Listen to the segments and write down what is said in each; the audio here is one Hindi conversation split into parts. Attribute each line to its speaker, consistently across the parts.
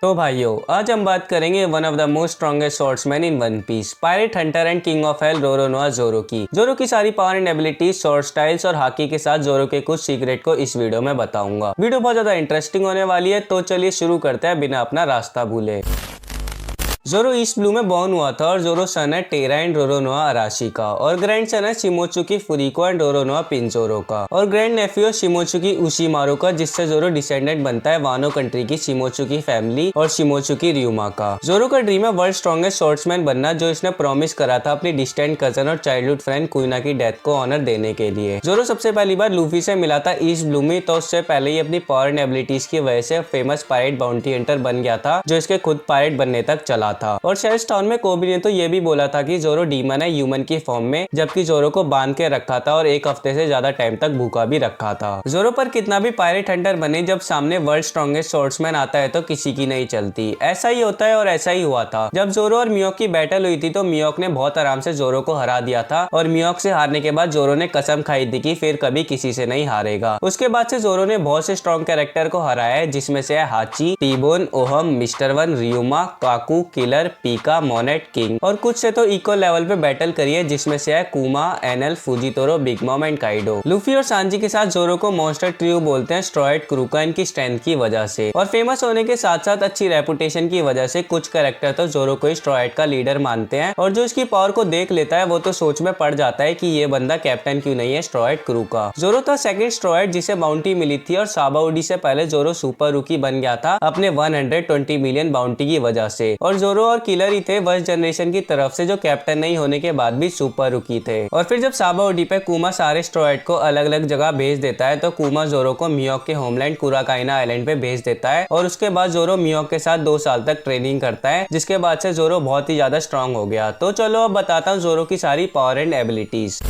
Speaker 1: तो भाइयों, आज हम बात करेंगे one of the most strongest swordsman in One Piece, pirate hunter and king of hell Roronoa Zoro की। ज़ोरो की सारी power and abilities, sword styles और हाकी के साथ ज़ोरो के कुछ सीक्रेट को इस वीडियो में बताऊंगा। वीडियो बहुत ज्यादा इंटरेस्टिंग होने वाली है, तो चलिए शुरू करते हैं बिना अपना रास्ता भूले। ज़ोरो ईस्ट ब्लू में बॉर्न हुआ था और ज़ोरो सन है टेरा एंड रोरोनोआ अराशी का, और ग्रैंड सन है शिमोचुकी फुरिको एंड रोरोनोआ पिंजोरो का, और ग्रैंड नेफ्यू शिमोचुकी उशिमारू का, जिससे ज़ोरो डिसेंडेंट बनता है वानो कंट्री की शिमोचुकी फैमिली और शिमोचुकी रियुमा का। ज़ोरो का ड्रीम है वर्ल्ड स्ट्रॉन्गेस्ट स्वॉर्ड्समैन बनना, जो इसने प्रॉमिस करा था अपनी डिस्टेंट कजन और चाइल्डहुड फ्रेंड कुइना की डेथ को ऑनर देने के लिए। ज़ोरो सबसे पहली बार लूफी से मिला था ईस्ट ब्लू में, तो उससे पहले ही अपनी पावर एंड एबिलिटीज की वजह से फेमस पायरेट बाउंटी हंटर बन गया था, जो इसके खुद पायरेट बनने तक चला था। और शेल्स टाउन में कोबी ने तो ये भी बोला था कि ज़ोरो डीमन है ह्यूमन की फॉर्म में, जबकि ज़ोरो को बांध के रखा था और एक हफ्ते से ज्यादा टाइम तक भूखा भी रखा था। ज़ोरो पर कितना भी पायरेट हंटर बने, जब सामने वर्ल्ड स्ट्रॉन्गेस्ट स्वॉर्ड्समैन आता है तो किसी की नहीं चलती। ऐसा ही होता है और ऐसा ही हुआ था। जब ज़ोरो और मियोक की बैटल हुई थी तो मियोक ने बहुत आराम से ज़ोरो को हरा दिया था, और मियोक से हारने के बाद ज़ोरो ने कसम खाई थी कि फिर कभी किसी से नहीं हारेगा। उसके बाद से ज़ोरो ने बहुत से स्ट्रॉन्ग कैरेक्टर को हराया है, जिसमें से है हाची, टीबोन, ओहम, मिस्टर वन, रियुमा, काकू, किलर, पीका, मोनेट, किंग, और कुछ से तो इक्वल लेवल पे बैटल करी है, जिसमें से है Kuma, Enel, Fujitora, Big Mom and Kaido. Luffy और सांजी के साथ ज़ोरो को मॉन्स्टर ट्रियो बोलते हैं स्ट्रॉयड क्रू का, इनकी स्ट्रेंथ की वजह से, और फेमस होने के साथ साथ अच्छी रेपुटेशन की वजह से कुछ कैरेक्टर तो ज़ोरो को स्ट्रॉयड का लीडर मानते हैं, और जो इसकी पावर को देख लेता है वो तो सोच में पड़ जाता है कि ये बंदा कैप्टन क्यों नहीं है स्ट्रॉयड क्रू का। ज़ोरो था सेकंड स्ट्रॉयड जिसे बाउंटी मिली थी, और साबाउडी से पहले ज़ोरो सुपर रूकी बन गया था अपने 120 मिलियन बाउंटी की वजह से, और ज़ोरो और किलर ही थे फर्स्ट जनरेशन की तरफ से जो कैप्टन नहीं होने के बाद भी सुपर रुकी थे। और फिर जब साबाउडी पे कुमा सारे स्ट्रॉयड को अलग अलग जगह भेज देता है, तो कुमा ज़ोरो को मियोक के होमलैंड कुराकाइना आइलैंड पे भेज देता है, और उसके बाद ज़ोरो मियोक के साथ 2 साल तक ट्रेनिंग करता है, जिसके बाद से ज़ोरो बहुत ही ज्यादा स्ट्रॉन्ग हो गया। तो चलो अब बताता हूँ ज़ोरो की सारी पावर एंड एबिलिटीज।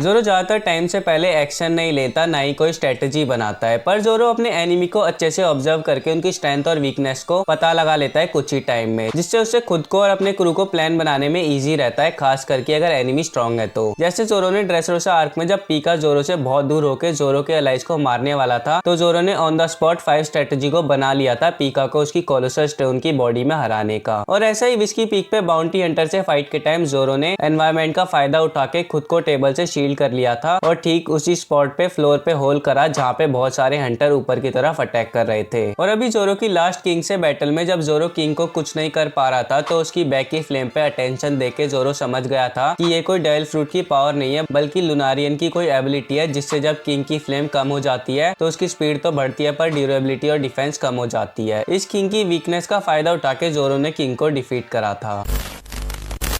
Speaker 1: ज़ोरो ज्यादातर टाइम से पहले एक्शन नहीं लेता, ना ही कोई स्ट्रेटेजी बनाता है, पर ज़ोरो अपने एनिमी को अच्छे से ऑब्जर्व करके उनकी स्ट्रेंथ और वीकनेस को पता लगा लेता है कुछ ही टाइम में, जिससे उससे खुद को और अपने क्रू को प्लान बनाने में इजी रहता है, खास करके अगर एनिमी स्ट्रॉन्ग है तो। जैसे ज़ोरो ने ड्रेसरोसा आर्क में जब पीका ज़ोरो से बहुत दूर होकर ज़ोरो के अलाइज को मारने वाला था, तो ज़ोरो ने ऑन द स्पॉट 5 स्ट्रेटेजी को बना लिया था पीका को उसकी कोलोसल स्टोन की बॉडी में हराने का। और ऐसा ही विस्की पीक पे बाउंटी हंटर से फाइट के टाइम ज़ोरो ने एनवायरमेंट का फायदा उठा के खुद को टेबल से शील्ड कर लिया था, और ठीक उसी स्पॉट पे फ्लोर पे होल करा जहाँ पे बहुत सारे हंटर ऊपर की तरफ अटैक कर रहे थे। और अभी ज़ोरो की लास्ट किंग से बैटल में जब ज़ोरो किंग को कुछ नहीं कर पा रहा था, तो उसकी बैक की फ्लेम पे अटेंशन देके ज़ोरो समझ गया था कि ये कोई डेविल फ्रूट की पावर नहीं है, बल्कि लुनारियन की कोई एबिलिटी है, जिससे जब किंग की फ्लेम कम हो जाती है तो उसकी स्पीड तो बढ़ती है पर ड्यूरेबिलिटी और डिफेंस कम हो जाती है। इस किंग की वीकनेस का फायदा उठा के ज़ोरो ने किंग को डिफीट करा था।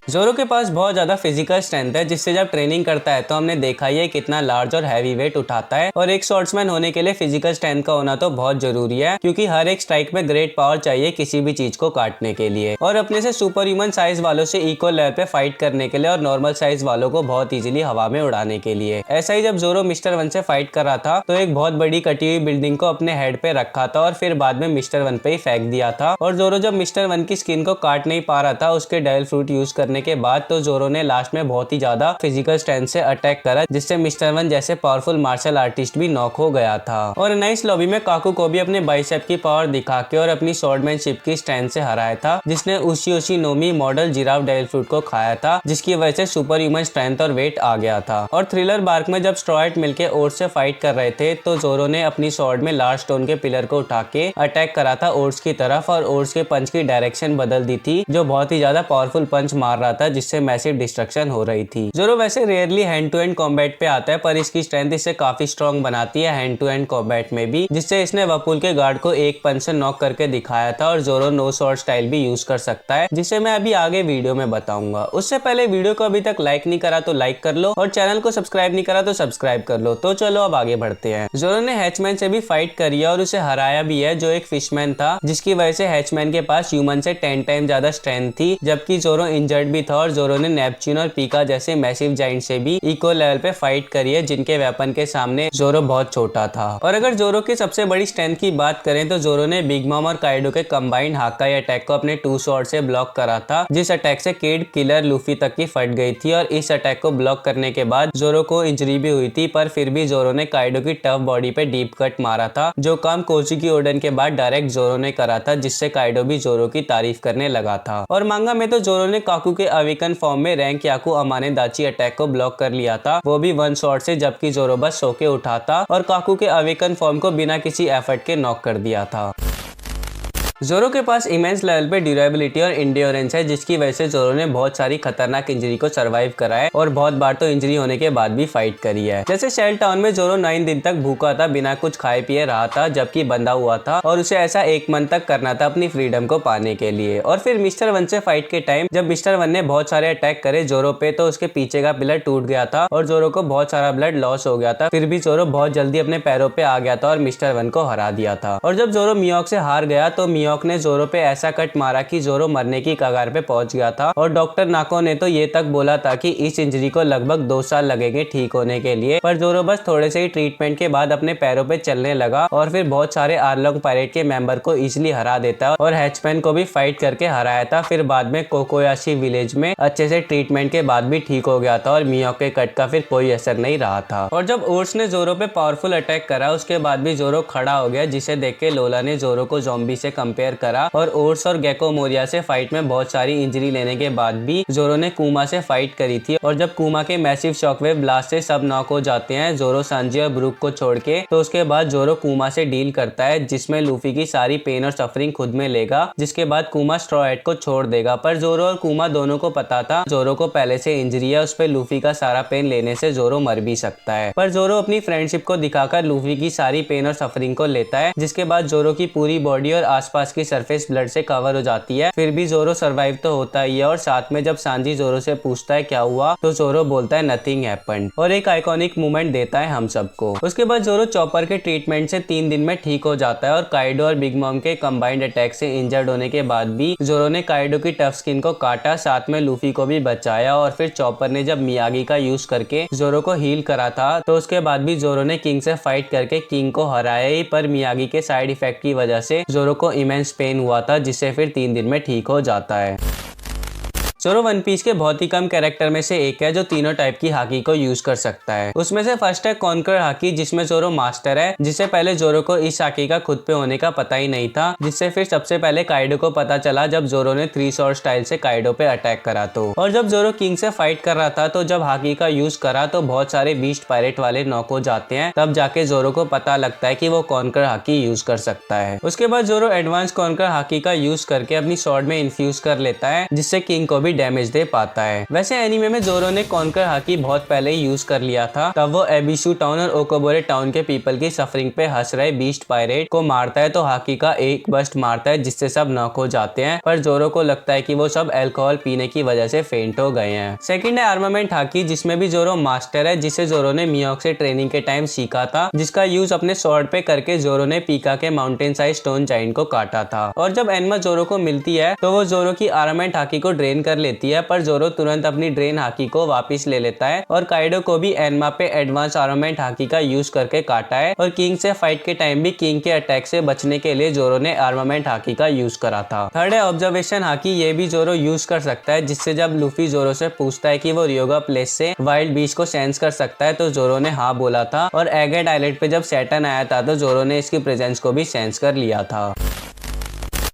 Speaker 1: ज़ोरो के पास बहुत ज्यादा फिजिकल स्ट्रेंथ है, जिससे जब ट्रेनिंग करता है तो हमने देखा ही है कितना लार्ज और हैवी वेट उठाता है, और एक स्वॉर्ड्समैन होने के लिए फिजिकल स्ट्रेंथ का होना तो बहुत जरूरी है, क्योंकि हर एक स्ट्राइक में ग्रेट पावर चाहिए किसी भी चीज को काटने के लिए, और अपने से सुपर ह्यूमन साइज वालों से इक्वल लेवल पे फाइट करने के लिए, और नॉर्मल साइज वालों को बहुत इजीली हवा में उड़ाने के लिए। ऐसा ही जब ज़ोरो मिस्टर वन से फाइट कर रहा था, तो एक बहुत बड़ी कटी हुई बिल्डिंग को अपने हेड पे रखा था, और फिर बाद में मिस्टर वन पे ही फेंक दिया था। और ज़ोरो जब मिस्टर वन की स्किन को काट नहीं पा रहा था उसके डेविल फ्रूट यूज करने के बाद, तो ज़ोरो ने लास्ट में बहुत ही ज्यादा फिजिकल स्ट्रेंथ से अटैक करा, जिससे मिस्टर वन जैसे पावरफुल मार्शल आर्टिस्ट भी नॉक हो गया था। और नाइस लॉबी में काकू को भी अपने बाइसेप की पावर दिखा के और अपनी स्वॉर्डमैनशिप की स्ट्रेंथ से हराया था, जिसने उशी Nomi model giraffe devil fruit को खाया था, जिसकी वजह से सुपर ह्यूमन स्ट्रेंथ और वेट आ गया था। और थ्रिलर बार्क में जब स्ट्रॉयड मिलके ओट्स से फाइट कर रहे थे, तो ज़ोरो ने अपनी स्वॉर्ड में लार्ज स्टोन के पिलर को उठा के अटैक करा था ओट्स की तरफ, और ओट्स के पंच की डायरेक्शन बदल दी थी, जो बहुत ही ज्यादा पावरफुल पंच मार रहा था, जिससे मैसिव डिस्ट्रक्शन हो रही थी। ज़ोरो वैसे rarely hand to hand combat पे आता है, पर इसकी स्ट्रेंथ इसे काफी स्ट्रॉन्ग बनाती है हैंड टू हैंड कॉम्बैट में भी, जिससे इसने वपुल के गार्ड को एक पंच से नॉक करके दिखाया था। और ज़ोरो नो स्वॉर्ड स्टाइल भी यूज कर सकता है, जिसे मैं अभी आगे वीडियो में बताऊंगा। उससे पहले वीडियो को अभी तक लाइक नहीं करा तो लाइक कर लो, और चैनल को सब्सक्राइब नहीं करा तो सब्सक्राइब कर लो। तो चलो अब आगे बढ़ते हैं। ज़ोरो ने हैचमैन से भी फाइट करी है और उसे हराया भी है, जो एक फिशमैन था, जिसकी वजह से हैचमैन के पास ह्यूमन से 10 टाइम ज्यादा स्ट्रेंथ थी, जबकि ज़ोरो इंजर्ड भी भी था और जोरो ने नेपच्यून और पीका जैसे मैसिव जाइंट से भी इक्वल लेवल पे फाइट करी है, जिनके वेपन के सामने जोरो बहुत छोटा था। और अगर जोरो की सबसे बड़ी स्ट्रेंथ की बात करें तो जोरो ने बिग मॉम और काइडो के कंबाइंड हाकाई अटैक को अपने 2 स्वॉर्ड से ब्लॉक करा था, जिस अटैक से किड, किलर, लूफी तक की फट गई थी। और इस अटैक को ब्लॉक करने के बाद जोरो को इंजरी भी हुई थी, पर फिर भी जोरो ने काइडो की टफ बॉडी पे डीप कट मारा था, जो काम कोजुकी ओडन के बाद डायरेक्ट जोरो ने करा था, जिससे काइडो भी जोरो की तारीफ करने लगा था। और मांगा में तो जोरो ने काकू के अवेकन फॉर्म में रैंक याकू अमाने दाची अटैक को ब्लॉक कर लिया था, वो भी 1 शॉट से, जबकि जोरो बस सो के उठा था और काकू के अवेकन फॉर्म को बिना किसी एफर्ट के नॉक कर दिया था। जोरो के पास इमेंस लेवल पे ड्यूरेबिलिटी और इंड्योरेंस है, जिसकी वजह से जोरो ने बहुत सारी खतरनाक इंजरी को सरवाइव करा है और बहुत बार तो इंजरी होने के बाद भी फाइट करी है। जैसे शेल टाउन में जोरो 9 दिन तक भूखा था, बिना कुछ खाए पिए रहा था, जबकि बंधा हुआ था और उसे ऐसा 1 मंथ तक करना था अपनी फ्रीडम को पाने के लिए। और फिर मिस्टर वन से फाइट के टाइम जब मिस्टर वन ने बहुत सारे अटैक करे जोरो पे, तो उसके पीछे का पिलर टूट गया था और जोरो को बहुत सारा ब्लड लॉस हो गया था। फिर भी जोरो बहुत जल्दी अपने पैरों पे आ गया था और मिस्टर वन को हरा दिया था। और जब जोरो मियोक से हार गया तो मियोक ने जोरो पे ऐसा कट मारा कि जोरो मरने की कगार पे पहुंच गया था। और डॉक्टर नाको ने तो ये तक बोला था कि इस इंजरी को लगभग 2 साल लगेंगे ठीक होने के लिए, पर जोरो बस थोड़े से ही ट्रीटमेंट के बाद अपने पैरों पे चलने लगा और फिर बहुत सारे आर्लोंग पायरेट के मेंबर को इजिली हरा देता और हैचमैन को भी फाइट करके हराया था। फिर बाद में कोकोयाशी विलेज में अच्छे से ट्रीटमेंट के बाद भी ठीक हो गया था और मियोक के कट का फिर कोई असर नहीं रहा था। और जब ओट्स ने जोरो पे पावरफुल अटैक करा, उसके बाद भी जोरो खड़ा हो गया, जिसे देख के लोला ने जोरो को ज़ॉम्बी से कंपेयर करा। और ओट्स और गेको मोरिया से फाइट में बहुत सारी इंजरी लेने के बाद भी जोरो ने कुमा से फाइट करी थी। और जब कुमा के मैसिव शॉकवेव ब्लास्ट से सब नॉक हो जाते हैं जोरो, सांजी और ब्रूक को छोड़ के, तो उसके बाद जोरो कुमा से डील करता है, जिसमें लूफी की सारी पेन और सफरिंग खुद में लेगा, जिसके बाद कुमा स्ट्रॉ हैट को छोड़ देगा। पर जोरो और कुमा दोनों को पता था जोरो को पहले से इंजरी है, उस पर लूफी का सारा पेन लेने से जोरो मर भी सकता है। पर जोरो अपनी फ्रेंडशिप को दिखाकर लूफी की सारी पेन और सफरिंग को लेता है, जिसके बाद जोरो की पूरी बॉडी और आसपास की सरफेस ब्लड से कवर हो जाती है। फिर भी जोरो सरवाइव तो होता ही है और साथ में जब सांजी जोरो से पूछता है क्या हुआ, तो जोरो बोलता है नथिंग हैपेंड और एक आइकॉनिक मूवमेंट देता है हम सबको। उसके बाद जोरो चॉपर के ट्रीटमेंट से 3 दिन में ठीक हो जाता है और काइडो और बिग मॉम के कंबाइंड अटैक से इंजर्ड होने के बाद भी जोरो ने काइडो की टफ स्किन को काटा, साथ में लूफी को भी बचाया। और फिर चॉपर ने जब मियागी का यूज करके जोरो को हील करा था, तो उसके बाद भी जोरो ने किंग से फाइट करके किंग को हराया ही, पर मियागी के साइड इफेक्ट की वजह से जोरो को इमेंस पेन हुआ था, जिससे फिर 3 दिन में ठीक हो जाता है। जोरो वन पीस के बहुत ही कम कैरेक्टर में से एक है जो तीनों टाइप की हाकी को यूज कर सकता है। उसमें से फर्स्ट है कॉन्कर हाकी, जिसमें जोरो मास्टर है, जिससे पहले जोरो को इस हाकी का खुद पे होने का पता ही नहीं था, जिससे फिर सबसे पहले काइडो को पता चला जब जोरो ने 3 स्वॉर्ड स्टाइल से काइडो पे अटैक करा। तो और जब जोरो किंग से फाइट कर रहा था, तो जब हाकी का यूज करा तो बहुत सारे बीस्ट पायरेट वाले नॉक हो जाते हैं, तब जाके जोरो को पता लगता है कि वो कॉन्कर हाकी यूज कर सकता है। उसके बाद जोरो एडवांस कॉन्कर हाकी का यूज करके अपनी स्वॉर्ड में इन्फ्यूज कर लेता है, जिससे किंग को भी डैमेज दे पाता है। वैसे एनीमे में जोरो ने कॉन्कर हाकी बहुत पहले ही यूज कर लिया था, तब वो एबिशु टाउन और ओकोबोरे टाउन के पीपल की सफरिंग पे हंस रहे बीस्ट पायरेट को मारता है, तो हाकी का एक बस्ट मारता है, जिससे सब नॉक हो जाते हैं। पर जोरो को लगता है कि वो सब अल्कोहल पीने की वजह से फेंट हो गए हैं। सेकंड है आर्मामेंट हाकी, जिसमें भी जोरो मास्टर है, जिसे जोरो ने मियोक से ट्रेनिंग के टाइम सीखा था, जिसका यूज अपने स्वॉर्ड पे करके जोरो ने पीका के माउंटेन साइज स्टोन जाइंट को काटा था। और जब एनमा जोरो को मिलती है, तो वो जोरो की आर्मामेंट हाकी को ड्रेन कर लेती है, पर जोरो तुरंत अपनी ड्रेन हाकी को वापस ले लेता है और काइडो को भी एनमा पे एडवांस आर्मामेंट हाकी का यूज करके काटा है। और किंग से फाइट के टाइम भी किंग के अटैक से बचने के लिए जोरो ने आर्मामेंट हाकी का यूज करा था। थर्ड है ऑब्जर्वेशन हाकी, ये भी जोरो यूज कर सकता है, जिससे जब लूफी जोरो से पूछता है कि वो रियोगा प्लेस से वाइल्ड बीस्ट को सेंस कर सकता है, तो जोरो ने हाँ बोला था। और एगेट आइलैंड पे जब सैटर्न आया था, तो जोरो ने इसकी प्रेजेंस को भी सेंस कर लिया था।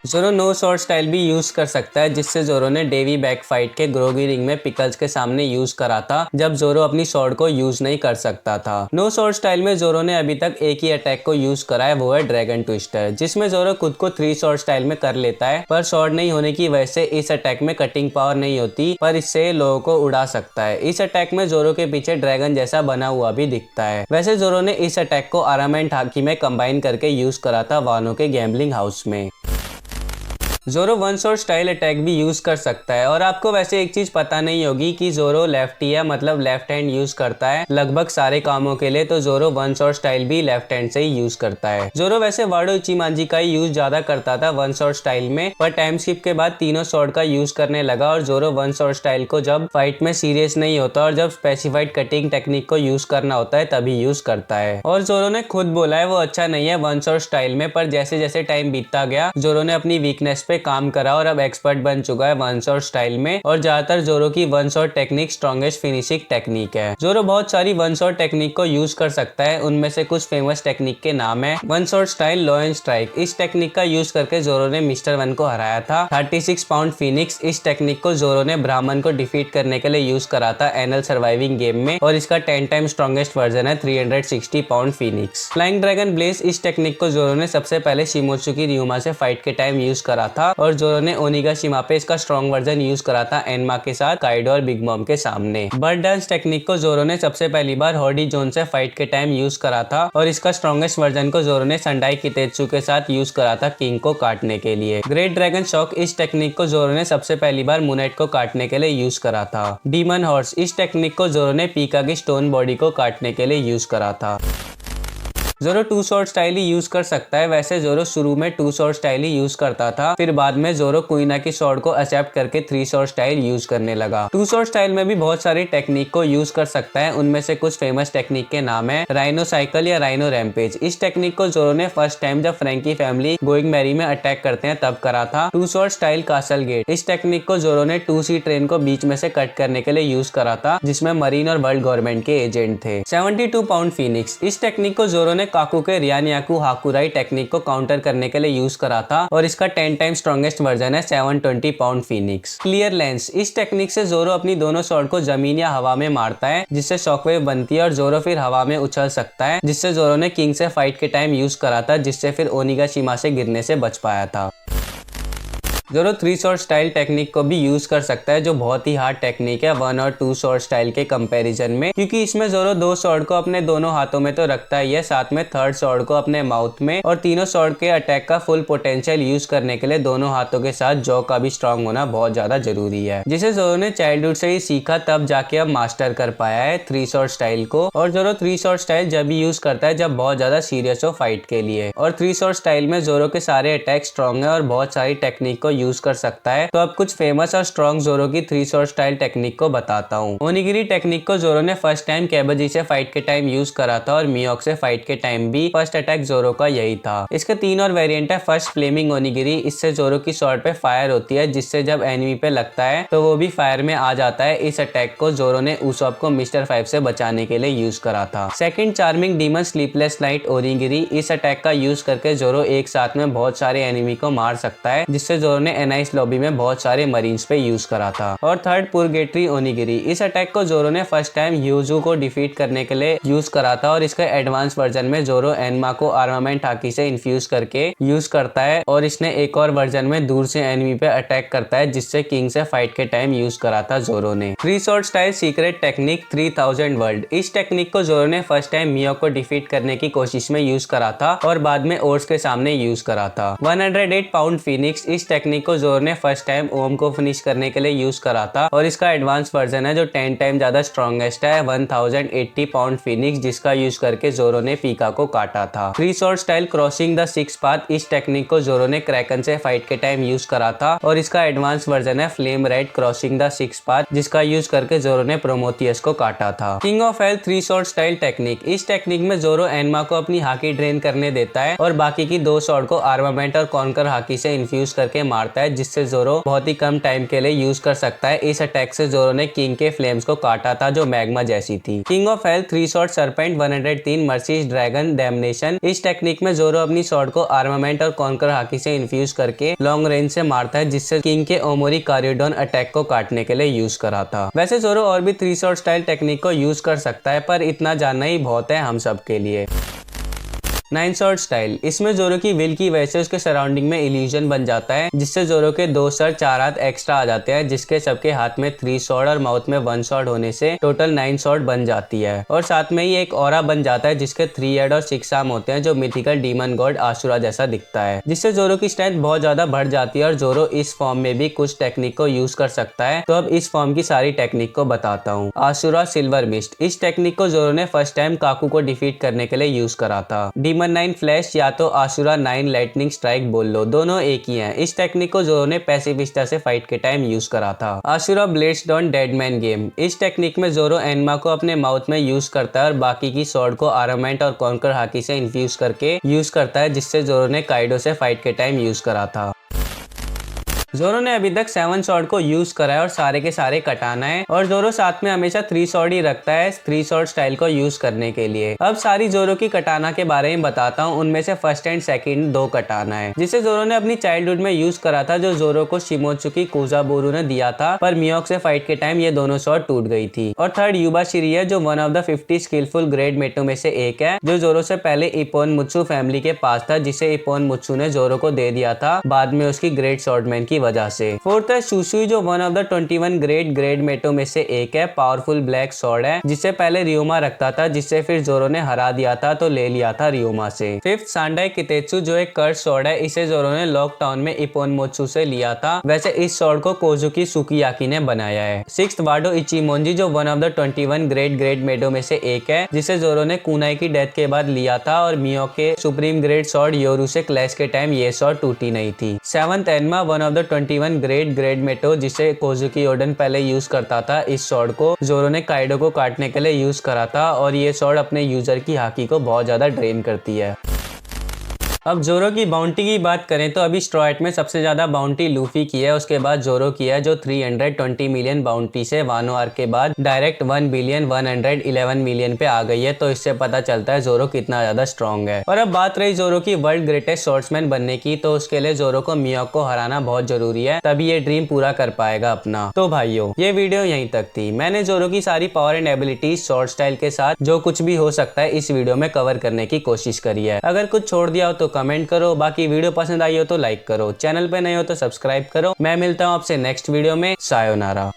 Speaker 1: जोरो नो शॉर्ट स्टाइल भी यूज कर सकता है, जिससे जोरो ने डेवी बैक फाइट के ग्रोगी रिंग में पिकल्स के सामने यूज करा था, जब जोरो अपनी शॉर्ट को यूज नहीं कर सकता था। नो शॉर्ट स्टाइल में जोरो ने अभी तक एक ही अटैक को यूज करा है, वो है ड्रैगन ट्विस्टर, जिसमें जोरो खुद को 3 शॉर्ट स्टाइल में कर लेता है, पर शॉर्ट नहीं होने की वजह से इस अटैक में कटिंग पावर नहीं होती, पर इससे लोगों को उड़ा सकता है। इस अटैक में जोरो के पीछे ड्रैगन जैसा बना हुआ भी दिखता है। वैसे जोरो ने इस अटैक को आर्मामेंट हाकी में कंबाइन करके यूज करा था वानो के गैम्बलिंग हाउस में। जोरो वन शॉट स्टाइल अटैक भी यूज कर सकता है। और आपको वैसे एक चीज पता नहीं होगी कि जोरो लेफ्टी है, मतलब लेफ्ट हैंड यूज करता है लगभग सारे कामों के लिए, तो जोरो वन शॉट स्टाइल भी लेफ्ट हैंड से ही यूज करता है। जोरो वैसे वाडो इचिमांजी का ही यूज ज्यादा करता था वन शॉट स्टाइल में, पर टाइम स्किप के बाद तीनों शॉट का यूज करने लगा और जोरो वन शॉट स्टाइल को जब फाइट में सीरियस नहीं होता और जब स्पेसिफाइड कटिंग टेक्निक को यूज करना होता है तभी यूज करता है। और जोरो ने खुद बोला है वो अच्छा नहीं है वन शॉट स्टाइल में, पर जैसे जैसे टाइम बीतता गया जोरो ने अपनी वीकनेस पे काम करा और अब एक्सपर्ट बन चुका है वन शॉट स्टाइल में। और ज्यादातर जोरो की one shot technique strongest finishing technique है। जोरो बहुत सारी वन शॉट टेक्निक को यूज कर सकता है, उनमें से कुछ फेमस टेक्निक के नाम है। One shot style law and strike, इस टेक्निक का यूज करके जोरो ने मिस्टर वन को हराया था। 36 पाउंड फिनिक्स, इस टेक्निक को जोरो ने ब्राह्मण को डिफीट करने के लिए यूज करा था एनल सर्वाइविंग गेम में और इसका 10 टाइम स्ट्रॉन्गेस्ट वर्जन है 360 pound phoenix. Flying dragon blaze, इस टेक्निक को जोरो ने सबसे पहले शिमोत्सुकी रियुमा से फाइट के टाइम यूज करा था और जोरो ने ओनिगाशिमा पे इसका स्ट्रॉन्ग वर्जन यूज करा था एनमा के साथ काइडो और बिग मॉम के सामने। बर्ड डांस टेक्निक को जोरो ने सबसे पहली बार हॉडी जोन से फाइट के टाइम यूज करा था और इसका स्ट्रॉन्गेस्ट वर्जन को जोरो ने संडाई कितेत्सु के साथ यूज करा था किंग को काटने के लिए। ग्रेट ड्रैगन शॉक, इस टेक्निक को जोरो ने सबसे पहली बार मुनेट को काटने के लिए यूज करा था। डीमन हॉर्स, इस टेक्निक को जोरो ने पीका की स्टोन बॉडी को काटने के लिए यूज करा था। जोरो टू शॉट स्टाइल ही यूज कर सकता है। वैसे जोरो शुरू में टू शॉट स्टाइल ही यूज करता था, फिर बाद में जोरो कुइना की शॉट को एक्सेप्ट करके थ्री शॉट स्टाइल यूज करने लगा। टू शॉट स्टाइल में भी बहुत सारी टेक्निक को यूज कर सकता है, उनमें से कुछ फेमस टेक्निक के नाम है राइनो साइकिल या राइनो रैम्पेज। इस टेक्निक को जोरो ने फर्स्ट टाइम जब फ्रैंकी फैमिली गोइंग मैरी में अटैक करते हैं तब करा था। Two sword style castle gate, इस टेक्निक को जोरो ने 2C ट्रेन को बीच में से कट करने के लिए यूज करा था जिसमें मरीन और वर्ल्ड गवर्नमेंट के एजेंट थे। 72 पाउंड फिनिक्स, इस टेक्निक को जोरो ने काकू के रियानियाकू हाकुराई टेक्निक को काउंटर करने के लिए यूज करा था और इसका 10 टाइम स्ट्रॉन्गेस्ट वर्जन है 720 पाउंड फिनिक्स। क्लियर लेंस, इस टेक्निक से जोरो अपनी दोनों शॉट को जमीन या हवा में मारता है जिससे शॉकवेव बनती है और जोरो फिर हवा में उछल सकता है, जिससे जोरो ने किंग से फाइट के टाइम यूज करा था जिससे फिर ओनिगाशिमा से गिरने से बच पाया था। जोरो 3 शॉट स्टाइल टेक्निक को भी यूज कर सकता है जो बहुत ही हार्ड टेक्निक है 1 और 2 शॉट स्टाइल के कंपैरिजन में, क्योंकि इसमें जोरो 2 शॉट को अपने दोनों हाथों में तो रखता ही है, साथ में थर्ड शॉट को अपने माउथ में, और तीनों शॉट के अटैक का फुल पोटेंशियल यूज करने के लिए दोनों हाथों के साथ जॉ का भी स्ट्रॉन्ग होना बहुत ज्यादा जरूरी है, जिसे जोरो ने चाइल्डहुड से ही सीखा तब जाके अब मास्टर कर पाया है 3 शॉट स्टाइल को। और जोरो 3 शॉट स्टाइल जब भी यूज करता है जब बहुत ज्यादा सीरियस हो फाइट के लिए। और 3 शॉट स्टाइल में जोरो के सारे अटैक स्ट्रॉन्ग है और बहुत सारी टेक्निक को यूज कर सकता है। तो अब कुछ फेमस और स्ट्रॉन्ग जोरो की 3 शॉट स्टाइल टेक्निक को बताता हूँ। ओनिगिरी टेक्निक को जोरो ने फर्स्ट टाइम कैबाजी से फाइट के टाइम यूज करा था और मियोक से फाइट के टाइम भी फर्स्ट अटैक जोरो का यही था। इसके 3 और वेरिएंट है। फर्स्ट फ्लेमिंग ओनिगिरी, इससे जोरो की शॉट पे फायर होती है जिससे जब एनिमी पे लगता है तो वो भी फायर में आ जाता है। इस अटैक को जोरो ने उसॉप को मिस्टर 5 से बचाने के लिए यूज करा था। Second charming demon sleepless night onigiri, इस अटैक का यूज करके जोरो एक साथ में बहुत सारे एनिमी को मार सकता है जिससे जोरो ने एनाइस लॉबी में बहुत सारे मरीन्स पे यूज करा था। और थर्ड पुरगेटरी ओनिगिरी, इस अटैक को जोरो ने फर्स्ट टाइम ह्यूजू को डिफीट करने के लिए यूज करा था और इसका एडवांस वर्जन में जोरो एनमा को आर्मामेंट हाकी से इन्फ्यूज करके यूज करता है और इसने एक और वर्जन में दूर से एनिमी पे अटैक करता है जिससे किंग से फाइट के टाइम यूज करा था जोरो ने। 3 shot style secret technique 3000 world, इस टेक्निक को जोरो ने फर्स्ट टाइम मियोक को डिफीट करने की कोशिश में यूज करा था और बाद में ओर्स के सामने यूज करा था। 108 पाउंड फिनिक्स, इस टेक्निक को जोरो ने फर्स्ट टाइम ओम को फिनिश करने के लिए यूज करा था और इसका एडवांस वर्जन है जो 10 टाइम ज्यादा स्ट्रॉन्गेस्ट है 1080 पाउंड फिनिक्स, जिसका यूज करके जोरो ने पीका को काटा था। 3 shot style crossing the 6 path, इस टेक्निक को जोरो ने क्रैकन से फाइट के टाइम यूज करा था और इसका एडवांस वर्जन है flame red crossing the 6 path, जिसका यूज करके जोरो ने प्रोमोथियस को काटा था। King of hello 3 shot style technique, इस टेक्निक में जोरो एनमा को अपनी हाकी ड्रेन करने देता है और बाकी की 2 शॉट को आर्मामेंट और कॉन्कर हाकी से इन्फ्यूज करके मारता है जिससे जोरो बहुत ही कम टाइम के लिए यूज कर सकता है। इस अटैक से जोरो ने किंग के फ्लेम्स को काटा था जो मैग्मा जैसी थी। King of hello 3 shot serpent 103 mercies dragon damnation, इस टेक्निक में जोरो अपनी शॉट को आर्मामेंट और कॉन्कर हाकी से इन्फ्यूज करके लॉन्ग रेंज से मारता है जिससे किंग के ओमोरी कारिडोन अटैक को काटने के लिए यूज करा था। वैसे जोरो और भी 3 शॉट स्टाइल टेक्निक को यूज कर सकता है पर इतना जानना ही बहुत है हम सब के लिए। नाइन स्वॉर्ड स्टाइल, इसमें जोरो की विल की वजह से उसके सराउंडिंग में इल्यूजन बन जाता है, जिससे जोरो के 2 सर 4 हाथ एक्स्ट्रा आ जाते हैं, जिसके सबके हाथ में 3 स्वॉर्ड और माउथ में 1 स्वॉर्ड होने से टोटल 9 स्वॉर्ड बन जाती है। और साथ में ही एक ऑरा बन जाता है जिसके 3 हेड और 6 आर्म होते हैं, जो मिथिकल डीमन गॉड आशुरा जैसा दिखता है, जिससे जोरो की स्ट्रेंथ बहुत ज्यादा बढ़ जाती है और जोरो इस फॉर्म में भी कुछ टेक्निक को यूज कर सकता है। तो अब इस फॉर्म की सारी टेक्निक को बताता हूँ। आशुरा सिल्वर मिस्ट, इस टेक्निक को जोरो ने फर्स्ट टाइम काकू को डिफीट करने के लिए यूज करा था। डीमन 9 फ्लैश या तो आशुरा 9 लाइटनिंग स्ट्राइक बोल लो, दोनों एक ही हैं। इस टेक्निक को जोरो ने पैसिफिस्टा से फाइट के टाइम यूज करा था। Ashura blades drawn dead man game, इस टेक्निक में जोरो एनमा को अपने माउथ में यूज करता है और बाकी की स्वॉर्ड को आर्मामेंट और कॉन्कर हाकी से इन्फ्यूज करके यूज करता है, जिससे जोरो ने काइडो से फाइट के टाइम यूज करा था। जोरो ने अभी तक 7 स्वॉर्ड को यूज करा है और सारे के सारे कटाना है, और जोरो साथ में हमेशा 3 स्वॉर्ड ही रखता है 3 स्वॉर्ड स्टाइल को यूज करने के लिए। अब सारी जोरो की कटाना के बारे में बताता हूँ। उनमें से फर्स्ट एंड सेकंड 2 कटाना है, जिसे जोरो ने अपनी चाइल्डहुड में यूज करा था, जो जोरो को शिमोत्सुकी कुजाबोरू ने दिया था, पर मियोक से फाइट के टाइम ये दोनों स्वॉर्ड टूट गई थी। और थर्ड युबा शिरी है, जो one of the 50 skilful great Meito में से एक है, जो जोरो से पहले इपोन मुत्सु फैमिली के पास था, जिसे इपोन मुत्सु ने जोरो को दे दिया था बाद में उसकी ग्रेट स्वॉर्डमैन की वजह से। फोर्थ है शुशुई, जो one of the 21 great Meito में से एक है, पावरफुल ब्लैक स्वॉर्ड है, जिसे पहले रियोमा रखता था, जिससे फिर जोरो ने हरा दिया था तो ले लिया था रियोमा से। फिफ्थ सांडाई कितेत्सु, जो एक कर्स स्वॉर्ड है, इसे जोरो ने लॉक टाउन में इपोन मोत्सु से लिया था। वैसे इस स्वॉर्ड को कोजुकी सुकियाकी ने बनाया है। सिक्स्थ वाडो इचिमोंजी, जो one of the 21 great Meito में से एक है, जिसे जोरो ने कुनाई की डेथ के बाद लिया था, और मियो के सुप्रीम ग्रेट स्वॉर्ड योरू से क्लैश के टाइम ये स्वॉर्ड टूटी नहीं थी। Seventh Enma, one of the 21 great Meito, जिसे कोजुकी ओडन पहले यूज करता था। इस स्वॉर्ड को जोरो ने काइडो को काटने के लिए यूज करा था, और ये स्वॉर्ड अपने यूजर की हाकी को बहुत ज्यादा ड्रेन करती है। अब जोरो की बाउंटी की बात करें तो अभी स्ट्रॉयट में सबसे ज्यादा बाउंटी लूफी की है, उसके बाद जोरो की है, जो 320 मिलियन बाउंटी से वानो आर्क के बाद डायरेक्ट 1 बिलियन 111 मिलियन पे आ गई है। तो इससे पता चलता है जोरो कितना ज्यादा स्ट्रॉन्ग है। और अब बात रही जोरो की वर्ल्ड ग्रेटेस्ट स्वॉर्ड्समैन बनने की, तो उसके लिए जोरो को मियोक को हराना बहुत जरूरी है, तभी ये ड्रीम पूरा कर पाएगा अपना। तो भाइयों, ये वीडियो यहीं तक थी। मैंने जोरो की सारी power and abilities sword style के साथ जो कुछ भी हो सकता है इस वीडियो में कवर करने की कोशिश करी है। अगर कुछ छोड़ दिया हो तो कमेंट करो, बाकी वीडियो पसंद आई हो तो लाइक करो, चैनल पे नए हो तो सब्सक्राइब करो। मैं मिलता हूँ आपसे नेक्स्ट वीडियो में। सायोनारा।